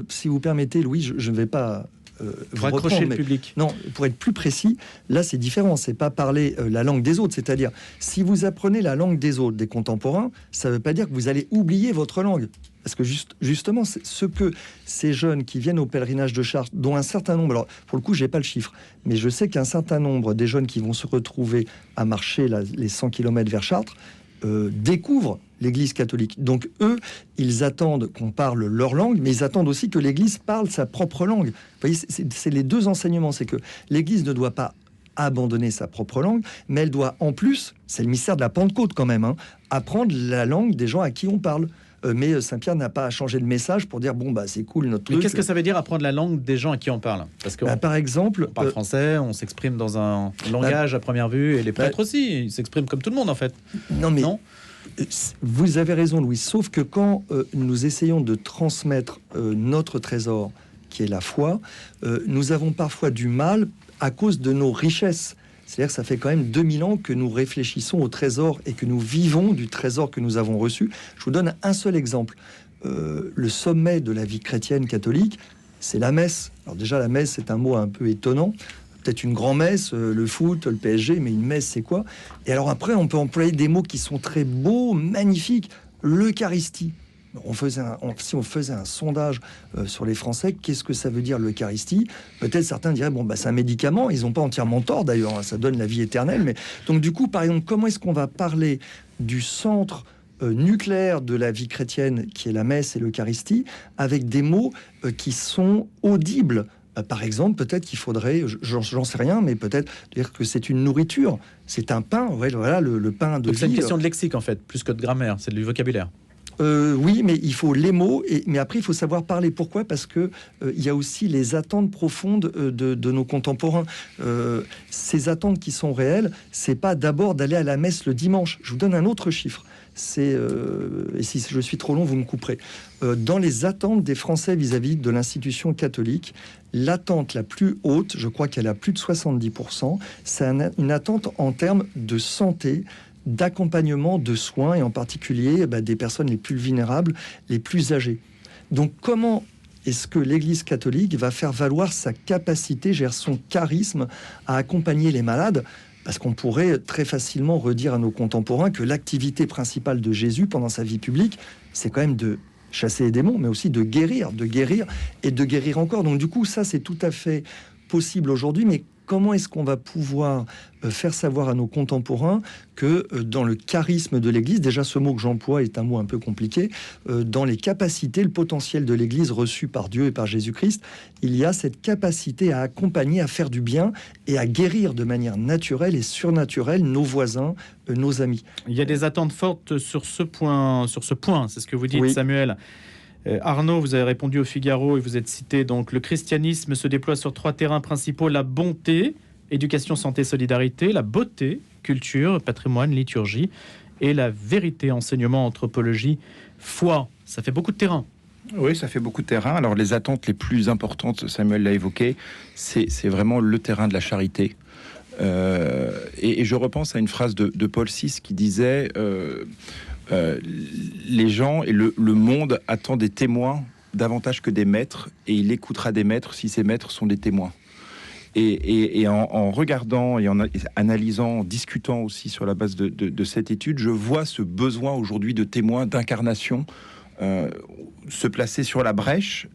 si vous permettez, Louis, je ne vais pas vous raccrocher le public. Non, pour être plus précis, là c'est différent. C'est pas parler la langue des autres. C'est-à-dire, si vous apprenez la langue des autres, des contemporains, ça ne veut pas dire que vous allez oublier votre langue. Parce que justement, c'est ce que ces jeunes qui viennent au pèlerinage de Chartres, dont un certain nombre, alors pour le coup, j'ai pas le chiffre, mais je sais qu'un certain nombre des jeunes qui vont se retrouver à marcher les 100 km vers Chartres découvrent l'Église catholique. Donc eux, ils attendent qu'on parle leur langue, mais ils attendent aussi que l'Église parle sa propre langue. Vous voyez, c'est les deux enseignements. C'est que l'Église ne doit pas abandonner sa propre langue, mais elle doit en plus, c'est le mystère de la Pentecôte quand même, hein, apprendre la langue des gens à qui on parle. Mais Saint-Pierre n'a pas à changer de message pour dire c'est cool notre truc. Mais qu'est-ce que ça veut dire apprendre la langue des gens à qui on parle ? Parce que par exemple, on parle français, on s'exprime dans un langage à première vue, et les prêtres aussi, ils s'expriment comme tout le monde en fait. Non. Vous avez raison, Louis. Sauf que quand nous essayons de transmettre notre trésor, qui est la foi, nous avons parfois du mal à cause de nos richesses. C'est-à-dire que ça fait quand même 2000 ans que nous réfléchissons au trésor et que nous vivons du trésor que nous avons reçu. Je vous donne un seul exemple. Le sommet de la vie chrétienne catholique, c'est la messe. Alors déjà, la messe, c'est un mot un peu étonnant. Peut-être une grand-messe, le foot, le PSG, mais une messe, c'est quoi ? Et alors après, on peut employer des mots qui sont très beaux, magnifiques. L'Eucharistie. Si on faisait un sondage sur les Français, qu'est-ce que ça veut dire l'Eucharistie ? Peut-être certains diraient c'est un médicament. Ils n'ont pas entièrement tort d'ailleurs, hein, ça donne la vie éternelle. Mais donc du coup, par exemple, comment est-ce qu'on va parler du centre nucléaire de la vie chrétienne, qui est la messe et l'Eucharistie, avec des mots qui sont audibles ? Par exemple, peut-être qu'il faudrait, j'en sais rien, mais peut-être dire que c'est une nourriture, c'est un pain. Voilà, le pain de vie. C'est une question de lexique en fait, plus que de grammaire. C'est du vocabulaire. Oui, mais il faut les mots, mais après il faut savoir parler. Pourquoi ? Parce que il y a aussi les attentes profondes de nos contemporains. Ces attentes qui sont réelles, c'est pas d'abord d'aller à la messe le dimanche. Je vous donne un autre chiffre. Et si je suis trop long, vous me couperez. Dans les attentes des Français vis-à-vis de l'institution catholique, l'attente la plus haute, je crois qu'elle a plus de 70%, c'est une attente en termes de santé, d'accompagnement, de soins, et en particulier des personnes les plus vulnérables, les plus âgées. Donc comment est-ce que l'Église catholique va faire valoir sa capacité, son charisme à accompagner les malades ? Parce qu'on pourrait très facilement redire à nos contemporains que l'activité principale de Jésus pendant sa vie publique, c'est quand même de chasser les démons, mais aussi de guérir et de guérir encore. Donc du coup, ça c'est tout à fait possible aujourd'hui, mais comment est-ce qu'on va pouvoir faire savoir à nos contemporains que dans le charisme de l'Église, déjà ce mot que j'emploie est un mot un peu compliqué, dans les capacités, le potentiel de l'Église reçu par Dieu et par Jésus-Christ, il y a cette capacité à accompagner, à faire du bien et à guérir de manière naturelle et surnaturelle nos voisins, nos amis. Il y a des attentes fortes sur ce point, c'est ce que vous dites, oui. Samuel. Arnaud, vous avez répondu au Figaro et vous êtes cité. Donc, le christianisme se déploie sur 3 terrains principaux: la bonté, éducation, santé, solidarité; la beauté, culture, patrimoine, liturgie; et la vérité, enseignement, anthropologie, foi. Ça fait beaucoup de terrain. Oui, ça fait beaucoup de terrain. Alors, les attentes les plus importantes, Samuel l'a évoqué, c'est vraiment le terrain de la charité. Et je repense à une phrase de Paul VI qui disait les gens et le monde attend des témoins davantage que des maîtres, et il écoutera des maîtres si ces maîtres sont des témoins. Et en regardant et en analysant, en discutant aussi sur la base de cette étude, je vois ce besoin aujourd'hui de témoins, d'incarnation, se placer sur la brèche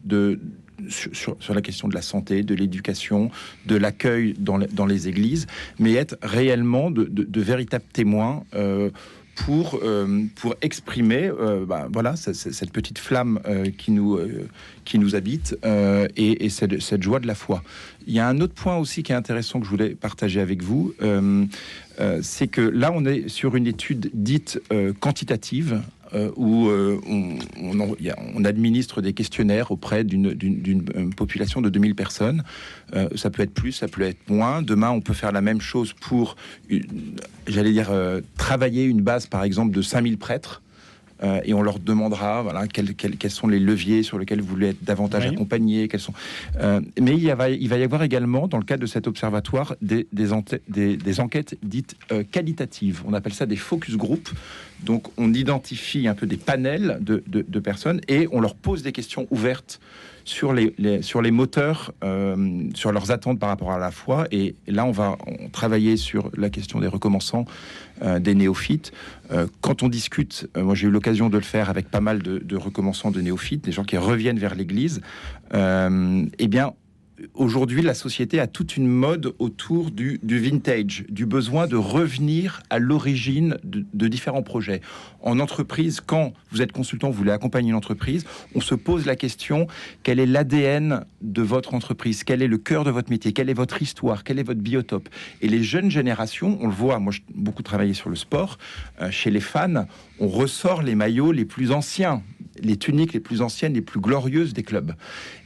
sur la question de la santé, de l'éducation, de l'accueil dans les églises, mais être réellement de véritables témoins pour exprimer voilà, cette petite flamme qui nous habite et cette joie de la foi. Il y a un autre point aussi qui est intéressant que je voulais partager avec vous, c'est que là on est sur une étude dite quantitative, où on administre des questionnaires auprès d'une population de 2000 personnes. Ça peut être plus, ça peut être moins. Demain, on peut faire la même chose pour, travailler une base, par exemple, de 5000 prêtres. Et on leur demandera quels sont les leviers sur lesquels vous voulez être davantage accompagnés. Mais il va y avoir également, dans le cadre de cet observatoire, des enquêtes dites qualitatives. On appelle ça des focus group. Donc on identifie un peu des panels de personnes et on leur pose des questions ouvertes sur les moteurs, sur leurs attentes par rapport à la foi. Et là, on va travailler sur la question des recommençants, des néophytes. Quand on discute, moi j'ai eu l'occasion de le faire avec pas mal de recommençants, de néophytes, des gens qui reviennent vers l'Église. Eh bien, aujourd'hui, la société a toute une mode autour du vintage, du besoin de revenir à l'origine de différents projets. En entreprise, quand vous êtes consultant, vous voulez accompagner une entreprise, on se pose la question: quel est l'ADN de votre entreprise? Quel est le cœur de votre métier? Quelle est votre histoire? Quel est votre biotope? Et les jeunes générations, on le voit, moi j'ai beaucoup travaillé sur le sport, chez les fans, on ressort les maillots les plus anciens, les tuniques les plus anciennes, les plus glorieuses des clubs.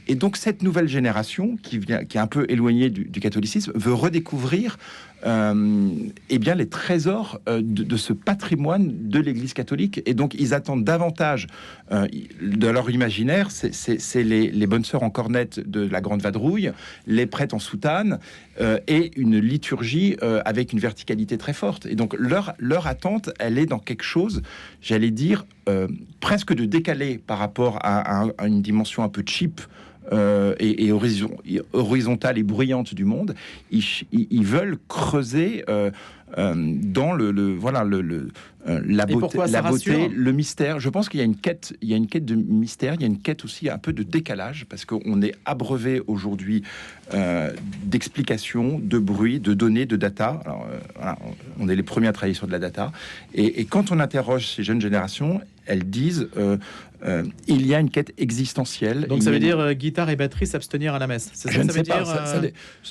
Et donc cette nouvelle génération qui est un peu éloignée du catholicisme veut redécouvrir les trésors de ce patrimoine de l'Église catholique. Et donc ils attendent davantage de leur imaginaire, c'est les bonnes sœurs en cornette de la Grande Vadrouille, les prêtres en soutane et une liturgie avec une verticalité très forte. Et donc leur attente, elle est dans quelque chose, j'allais dire, presque de décalé par rapport à une dimension un peu cheap et horizontale et bruyante du monde. Ils veulent creuser dans la beauté, le mystère. Je pense qu'il y a une quête de mystère, il y a une quête aussi un peu de décalage, parce qu'on est abreuvé aujourd'hui d'explications, de bruit, de données, de data. Alors, on est les premiers à travailler sur de la data. Et quand on interroge ces jeunes générations, elles disent il y a une quête existentielle. Donc ça veut dire guitare et batterie, s'abstenir à la messe. C'est ça, ça veut dire,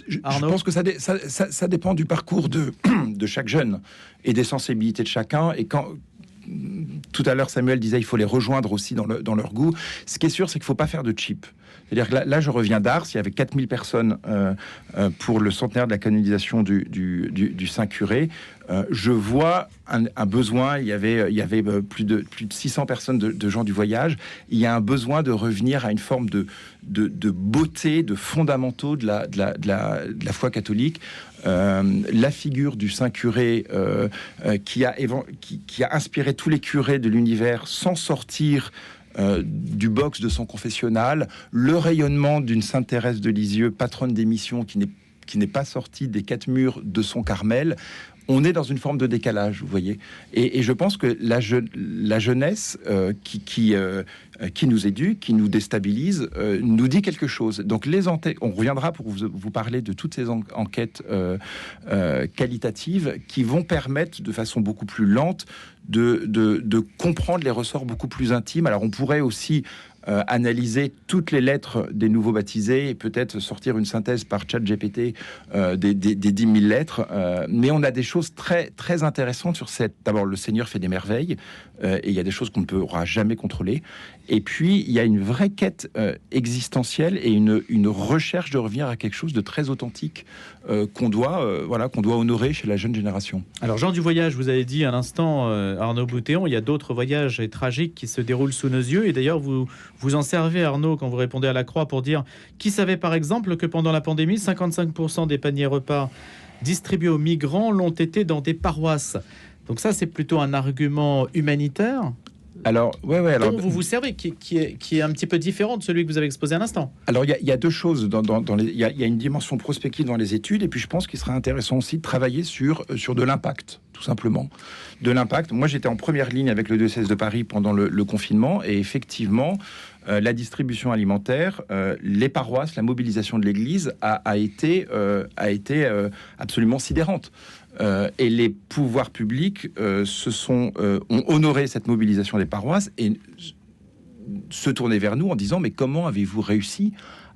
je pense que ça dépend du parcours de chaque jeune et des sensibilités de chacun. Et quand tout à l'heure Samuel disait il faut les rejoindre aussi dans leur goût, ce qui est sûr, c'est qu'il ne faut pas faire de cheap. C'est-à-dire que là, je reviens d'Ars, il y avait 4000 personnes pour le centenaire de la canonisation du Saint-Curé. Je vois un besoin, il y avait plus de 600 personnes de gens du voyage. Il y a un besoin de revenir à une forme de beauté, de fondamentaux de la foi catholique. La figure du Saint-Curé qui a inspiré tous les curés de l'univers sans sortir du box de son confessionnal, le rayonnement d'une Sainte Thérèse de Lisieux, patronne des missions, qui n'est pas sortie des 4 murs de son Carmel. On est dans une forme de décalage, vous voyez. Et je pense que la jeunesse qui nous éduque, qui nous déstabilise, nous dit quelque chose. Donc on reviendra pour vous parler de toutes ces enquêtes qualitatives qui vont permettre de façon beaucoup plus lente de comprendre les ressorts beaucoup plus intimes. Alors on pourrait aussi analyser toutes les lettres des nouveaux baptisés et peut-être sortir une synthèse par ChatGPT des 10 000 lettres. Mais on a des choses très, très intéressantes sur cette... D'abord, le Seigneur fait des merveilles et il y a des choses qu'on ne pourra jamais contrôler. Et puis, il y a une vraie quête existentielle et une recherche de revenir à quelque chose de très authentique qu'on doit honorer chez la jeune génération. Alors, Jean du Voyage, vous avez dit à l'instant, Arnaud Boutéon, il y a d'autres voyages tragiques qui se déroulent sous nos yeux. Et d'ailleurs, vous en servez, Arnaud, quand vous répondez à la Croix pour dire qui savait par exemple que pendant la pandémie, 55% des paniers repas distribués aux migrants l'ont été dans des paroisses. Donc ça, c'est plutôt un argument humanitaire. Alors, alors dont vous servez, qui est un petit peu différent de celui que vous avez exposé à l'instant. Alors, il y a deux choses. Il y a une dimension prospective dans les études, et puis je pense qu'il serait intéressant aussi de travailler sur de l'impact, tout simplement. De l'impact. Moi, j'étais en première ligne avec le diocèse de Paris pendant le confinement, et effectivement, la distribution alimentaire, les paroisses, la mobilisation de l'Église a été absolument sidérante. Et les pouvoirs publics ont honoré cette mobilisation des paroisses et se tournaient vers nous en disant mais comment avez-vous réussi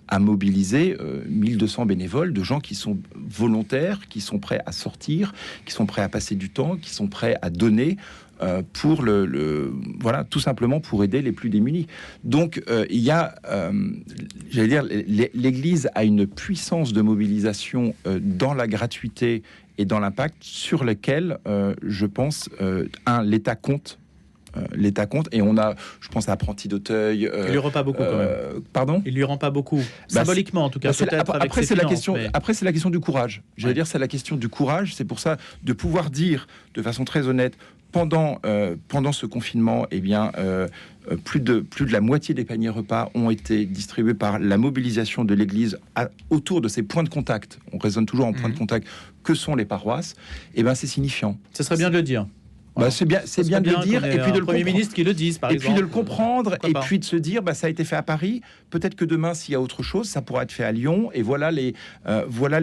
à mobiliser 1200 bénévoles de gens qui sont volontaires, qui sont prêts à sortir, qui sont prêts à passer du temps, qui sont prêts à donner pour tout simplement pour aider les plus démunis. Donc il y a, j'allais dire, l'Église a une puissance de mobilisation dans la gratuité et dans l'impact sur lequel je pense l'État compte. L'État compte et on a, je pense à Apprenti d'Auteuil. Il lui rend pas beaucoup quand même. Pardon ? Il lui rend pas beaucoup. Symboliquement en tout cas. Après c'est la question. Après c'est la question du courage. J'allais dire c'est la question du courage. C'est pour ça de pouvoir dire de façon très honnête pendant ce confinement, eh bien plus de la moitié des paniers repas ont été distribués par la mobilisation de l'Église autour de ces points de contact. On raisonne toujours en points de contact que sont les paroisses. Et ben c'est signifiant. Ce serait bien de le dire. C'est bien de le dire et puis de le Premier ministre qui le dise par exemple. Puis de le comprendre et puis de se dire ça a été fait à Paris, peut-être que demain s'il y a autre chose ça pourra être fait à Lyon et voilà les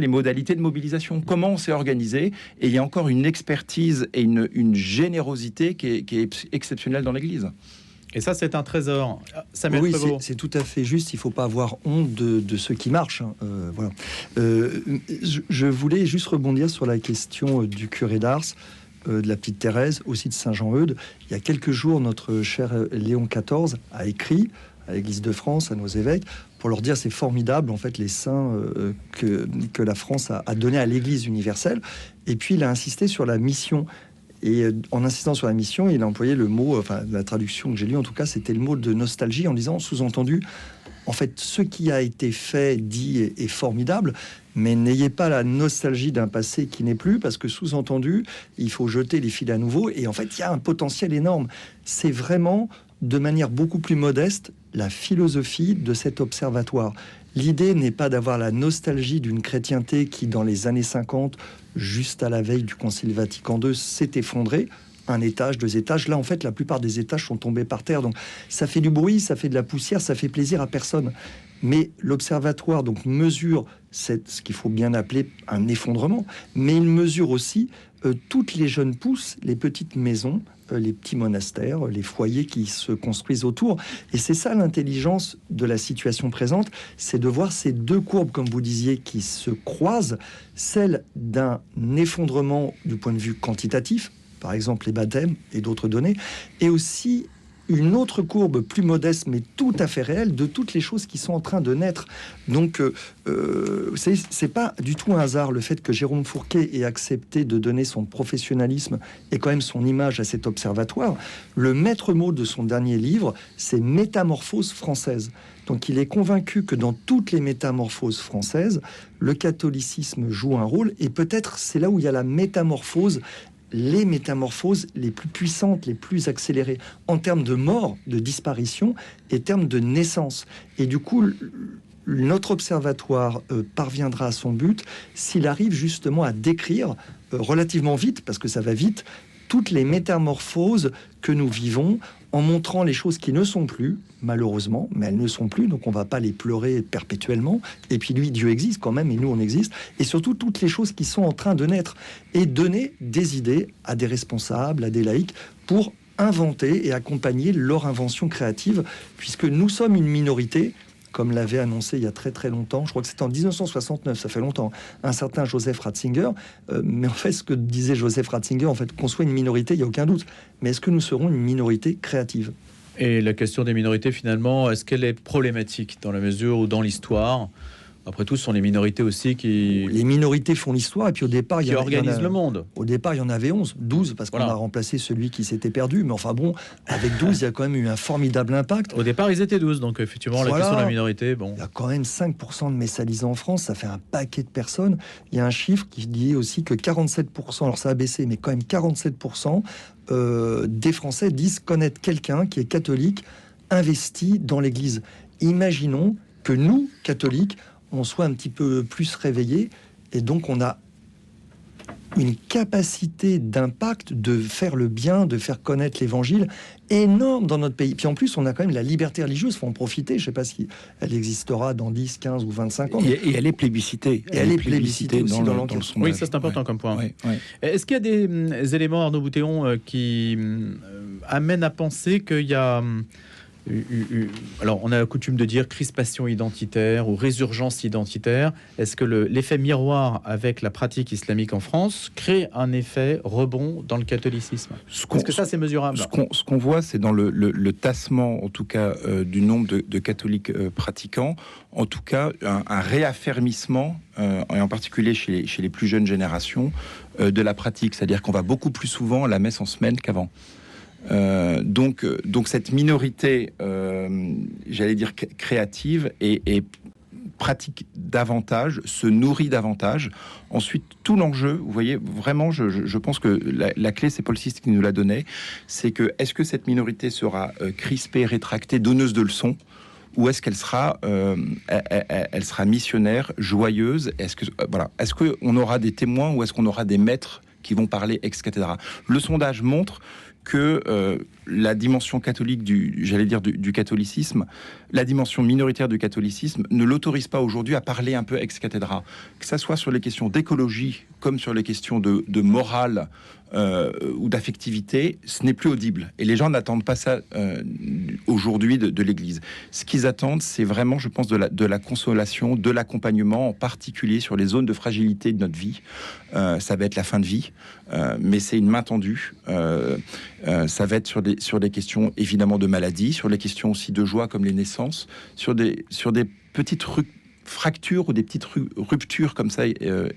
modalités de mobilisation, comment on s'est organisé et il y a encore une expertise et une générosité qui est exceptionnelle dans l'Église. Et ça, c'est un trésor. Oui, c'est tout à fait juste. Il ne faut pas avoir honte de ce qui marche. Voilà. Je voulais juste rebondir sur la question du curé d'Ars, de la petite Thérèse, aussi de Saint-Jean-Eudes. Il y a quelques jours, notre cher Léon XIV a écrit à l'Église de France, à nos évêques, pour leur dire c'est formidable, en fait, les saints que la France a donné à l'Église universelle. Et puis, il a insisté sur la mission. Et en insistant sur la mission, il a employé le mot, enfin, la traduction que j'ai lue, en tout cas, c'était le mot de nostalgie, en disant, sous-entendu, en fait, ce qui a été fait, dit, est formidable, mais n'ayez pas la nostalgie d'un passé qui n'est plus, parce que sous-entendu, il faut jeter les fils à nouveau. Et en fait, il y a un potentiel énorme. C'est vraiment, de manière beaucoup plus modeste, la philosophie de cet observatoire. L'idée n'est pas d'avoir la nostalgie d'une chrétienté qui, dans les années 50, juste à la veille du Concile Vatican II, s'est effondrée. Un étage, 2 étages. Là, en fait, la plupart des étages sont tombés par terre. Donc, ça fait du bruit, ça fait de la poussière, ça fait plaisir à personne. Mais l'observatoire donc mesure ce qu'il faut bien appeler un effondrement, mais il mesure aussi toutes les jeunes pousses, les petites maisons, les petits monastères, les foyers qui se construisent autour. Et c'est ça l'intelligence de la situation présente, c'est de voir ces deux courbes, comme vous disiez, qui se croisent, celle d'un effondrement du point de vue quantitatif, par exemple les baptêmes et d'autres données, et aussi une autre courbe plus modeste, mais tout à fait réelle, de toutes les choses qui sont en train de naître. Donc, c'est pas du tout un hasard le fait que Jérôme Fourquet ait accepté de donner son professionnalisme et quand même son image à cet observatoire. Le maître mot de son dernier livre, c'est Métamorphose française. Donc, il est convaincu que dans toutes les métamorphoses françaises, le catholicisme joue un rôle, et peut-être c'est là où il y a la métamorphose, les métamorphoses les plus puissantes, les plus accélérées, en termes de mort, de disparition, et termes de naissance. Et du coup, notre observatoire parviendra à son but s'il arrive justement à décrire relativement vite, parce que ça va vite, toutes les métamorphoses que nous vivons, en montrant les choses qui ne sont plus, malheureusement, mais elles ne sont plus, donc on ne va pas les pleurer perpétuellement. Et puis lui, Dieu existe quand même, et nous, on existe. Et surtout, toutes les choses qui sont en train de naître, et donner des idées à des responsables, à des laïcs, pour inventer et accompagner leur invention créative, puisque nous sommes une minorité, comme l'avait annoncé il y a très très longtemps, je crois que c'était en 1969, ça fait longtemps, un certain Joseph Ratzinger. Mais en fait, ce que disait Joseph Ratzinger, en fait, qu'on soit une minorité, il n'y a aucun doute. Mais est-ce que nous serons une minorité créative ? Et la question des minorités, finalement, est-ce qu'elle est problématique dans la mesure où dans l'histoire, après tout, ce sont les minorités aussi qui... Les minorités font l'histoire, et puis au départ... qui organisent le monde. Au départ, il y en avait 12, parce qu'on a remplacé celui qui s'était perdu. Mais enfin bon, avec 12, il y a quand même eu un formidable impact. Au départ, ils étaient 12, donc effectivement, la question de la minorité, bon... Il y a quand même 5% de mésalisés en France, ça fait un paquet de personnes. Il y a un chiffre qui dit aussi que 47%, alors ça a baissé, mais quand même 47% des Français disent connaître quelqu'un qui est catholique, investi dans l'Église. Imaginons que nous, catholiques, on soit un petit peu plus réveillés, et donc on a une capacité d'impact, de faire le bien, de faire connaître l'évangile énorme dans notre pays. Puis en plus, on a quand même la liberté religieuse, il faut en profiter. Je ne sais pas si elle existera dans 10, 15 ou 25 ans. Et elle est plébiscitée. Elle est plébiscitée aussi dans le sondage. Oui, ça c'est important comme point. Est-ce qu'il y a des éléments, Arnaud Boutéon, qui amènent à penser qu'il y a... Alors, on a la coutume de dire crispation identitaire ou résurgence identitaire. Est-ce que l'effet miroir avec la pratique islamique en France crée un effet rebond dans le catholicisme ? Est-ce que ça, c'est mesurable ? Ce qu'on voit, c'est dans le tassement, en tout cas, du nombre de catholiques pratiquants, en tout cas, un réaffermissement, et en particulier chez les plus jeunes générations, de la pratique. C'est-à-dire qu'on va beaucoup plus souvent à la messe en semaine qu'avant. Donc cette minorité, j'allais dire créative et pratique davantage, se nourrit davantage. Ensuite, tout l'enjeu, vous voyez, vraiment, je pense que la clé, c'est Paul VI qui nous la donnait, c'est que est-ce que cette minorité sera crispée, rétractée, donneuse de leçons, ou est-ce qu'elle sera, elle sera missionnaire, joyeuse ? Est-ce qu'on aura des témoins ou est-ce qu'on aura des maîtres qui vont parler ex cathedra ? Le sondage montre que la dimension catholique du catholicisme, la dimension minoritaire du catholicisme ne l'autorise pas aujourd'hui à parler un peu ex cathedra, que ça soit sur les questions d'écologie comme sur les questions de morale ou d'affectivité, ce n'est plus audible. Et les gens n'attendent pas ça aujourd'hui de l'Église. Ce qu'ils attendent, c'est vraiment, je pense, de la consolation, de l'accompagnement, en particulier sur les zones de fragilité de notre vie. Ça va être la fin de vie, mais c'est une main tendue. Ça va être sur des questions évidemment de maladie, sur les questions aussi de joie comme les naissances, sur des petites fractures ou des petites ruptures comme ça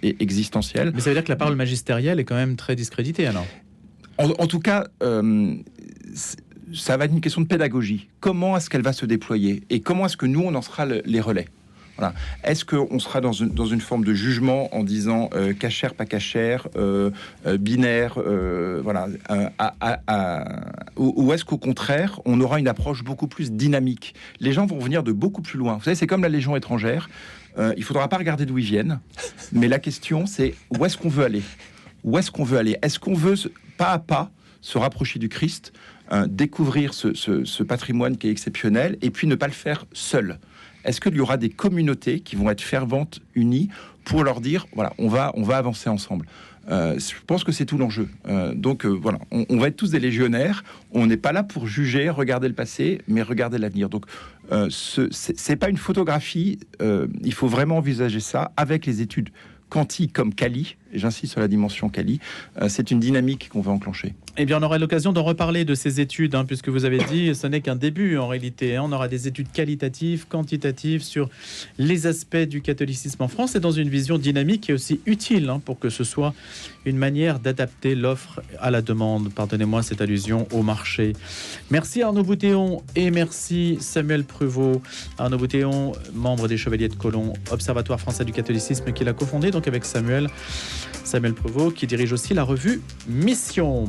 existentielles. Mais ça veut dire que la parole magistérielle est quand même très discréditée alors. En tout cas, ça va être une question de pédagogie. Comment est-ce qu'elle va se déployer et comment est-ce que nous on en sera les relais? Voilà. Est-ce qu'on sera dans une forme de jugement en disant cachère, pas cachère, binaire, voilà, ou est-ce qu'au contraire, on aura une approche beaucoup plus dynamique? Les gens vont venir de beaucoup plus loin. Vous savez, c'est comme la Légion étrangère. Il ne faudra pas regarder d'où ils viennent, mais la question, c'est où est-ce qu'on veut aller? Où est-ce qu'on veut aller? Est-ce qu'on veut, pas à pas, se rapprocher du Christ, découvrir ce patrimoine qui est exceptionnel, et puis ne pas le faire seul? Est-ce qu'il y aura des communautés qui vont être ferventes, unies, pour leur dire, voilà, on va avancer ensemble? Je pense que c'est tout l'enjeu. Donc voilà, on va être tous des légionnaires. On n'est pas là pour juger, regarder le passé, mais regarder l'avenir. Donc c'est pas une photographie. Il faut vraiment envisager ça avec les études quantiques comme Cali. Et j'insiste sur la dimension Cali. C'est une dynamique qu'on va enclencher. Eh bien, on aura l'occasion d'en reparler de ces études, hein, puisque vous avez dit ce n'est qu'un début en réalité. Hein. On aura des études qualitatives, quantitatives sur les aspects du catholicisme en France et dans une vision dynamique et aussi utile hein, pour que ce soit une manière d'adapter l'offre à la demande. Pardonnez-moi cette allusion au marché. Merci Arnaud Boutéon et merci Samuel Pruvot. Arnaud Boutéon, membre des Chevaliers de Colomb, Observatoire français du catholicisme, qu'il a cofondé donc avec Samuel Pruvot, qui dirige aussi la revue Mission.